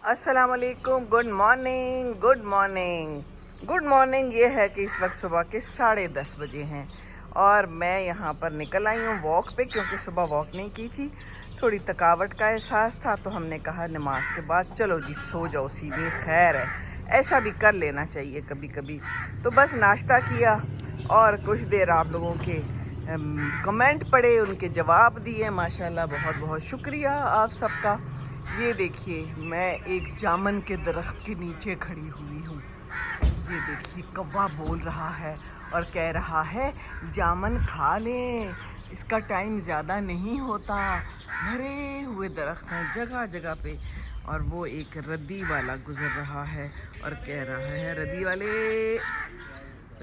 अस्सलाम वालेकुम, good morning, good morning, good morning. ये है कि इस वक्त सुबह के 10:30 बजे हैं और मैं यहाँ पर निकल आई हूँ वॉक पे, क्योंकि सुबह वॉक नहीं की थी, थोड़ी थकावट का एहसास था। तो हमने कहा नमाज के बाद चलो जी सो जाओ, सीधी खैर है, ऐसा भी कर लेना चाहिए कभी कभी। तो बस नाश्ता किया और कुछ देर आप लोगों के कमेंट पढ़े, उनके जवाब दिए। माशाल्लाह, बहुत बहुत शुक्रिया आप सबका। ये देखिए, मैं एक जामन के दरख्त के नीचे खड़ी हुई हूँ। ये देखिए, कौवा बोल रहा है और कह रहा है जामन खा लें, इसका टाइम ज़्यादा नहीं होता। भरे हुए दरख्त हैं जगह जगह पे। और वो एक रद्दी वाला गुजर रहा है और कह रहा है रद्दी वाले,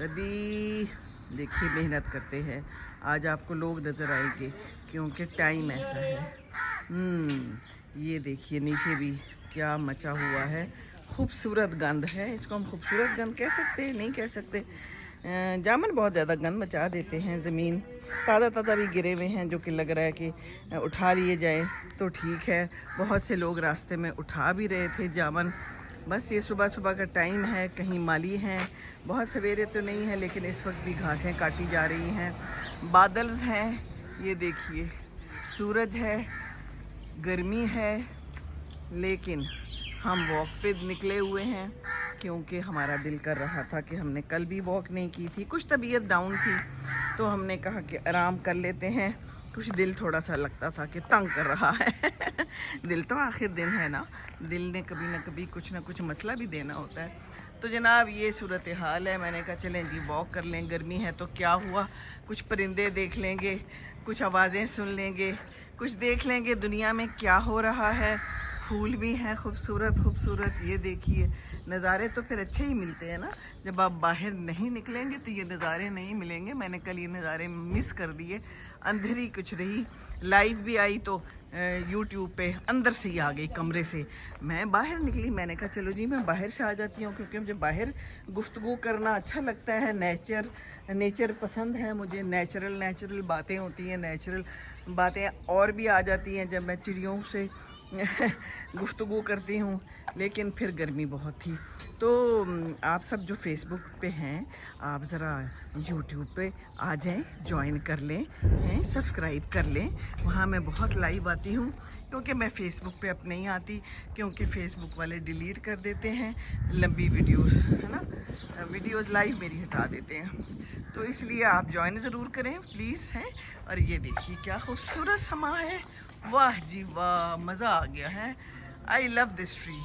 रद्दी देखिए मेहनत करते हैं। आज आपको लोग नज़र आएंगे क्योंकि टाइम ऐसा है। ये देखिए नीचे भी क्या मचा हुआ है, खूबसूरत गंद है। इसको हम खूबसूरत गंद कह सकते हैं? नहीं कह सकते। जामन बहुत ज़्यादा गंद मचा देते हैं। ज़मीन ताज़ा ताज़ा भी गिरे हुए हैं, जो कि लग रहा है कि उठा लिए जाएं तो ठीक है। बहुत से लोग रास्ते में उठा भी रहे थे जामन। बस ये सुबह सुबह का टाइम है, कहीं माली हैं, बहुत सवेरे तो नहीं है, लेकिन इस वक्त भी घासें काटी जा रही हैं। बादल्स हैं, ये देखिए, सूरज है, गर्मी है, लेकिन हम वॉक पे निकले हुए हैं क्योंकि हमारा दिल कर रहा था कि हमने कल भी वॉक नहीं की थी, कुछ तबीयत डाउन थी, तो हमने कहा कि आराम कर लेते हैं। कुछ दिल थोड़ा सा लगता था कि तंग कर रहा है दिल तो आखिर दिन है ना, दिल ने कभी ना कभी कुछ ना कुछ मसला भी देना होता है। तो जनाब ये सूरत हाल है। मैंने कहा चलें जी वॉक कर लें, गर्मी है तो क्या हुआ, कुछ परिंदे देख लेंगे, कुछ आवाज़ें सुन लेंगे, कुछ देख लेंगे दुनिया में क्या हो रहा है। फूल भी हैं खूबसूरत खूबसूरत। ये देखिए, नज़ारे तो फिर अच्छे ही मिलते हैं ना, जब आप बाहर नहीं निकलेंगे तो ये नज़ारे नहीं मिलेंगे। मैंने कल ये नज़ारे मिस कर दिए, अंधेरी कुछ रही। लाइव भी आई तो यूट्यूब पे अंदर से ही आ गई, कमरे से। मैं बाहर निकली, मैंने कहा चलो जी मैं बाहर से आ जाती हूँ, क्योंकि मुझे बाहर गुफ्तगू करना अच्छा लगता है। नेचर पसंद है मुझे। नेचुरल बातें होती हैं, नेचुरल बातें और भी आ जाती हैं जब मैं चिड़ियों से गुफ्तगू करती हूँ। लेकिन फिर गर्मी बहुत थी। तो आप सब जो फेसबुक पे हैं, आप ज़रा यूट्यूब पे आ जाएं, ज्वाइन कर लें, सब्सक्राइब कर लें। वहाँ मैं बहुत लाइव आती हूँ, क्योंकि मैं फ़ेसबुक पे अब नहीं आती, क्योंकि फ़ेसबुक वाले डिलीट कर देते हैं लंबी वीडियोस, है ना, वीडियोस लाइव मेरी हटा देते हैं। तो इसलिए आप ज्वाइन ज़रूर करें प्लीज़, हैं। और ये देखिए क्या खूबसूरत समा है, वाह जी वाह, मज़ा आ गया है। I love this tree.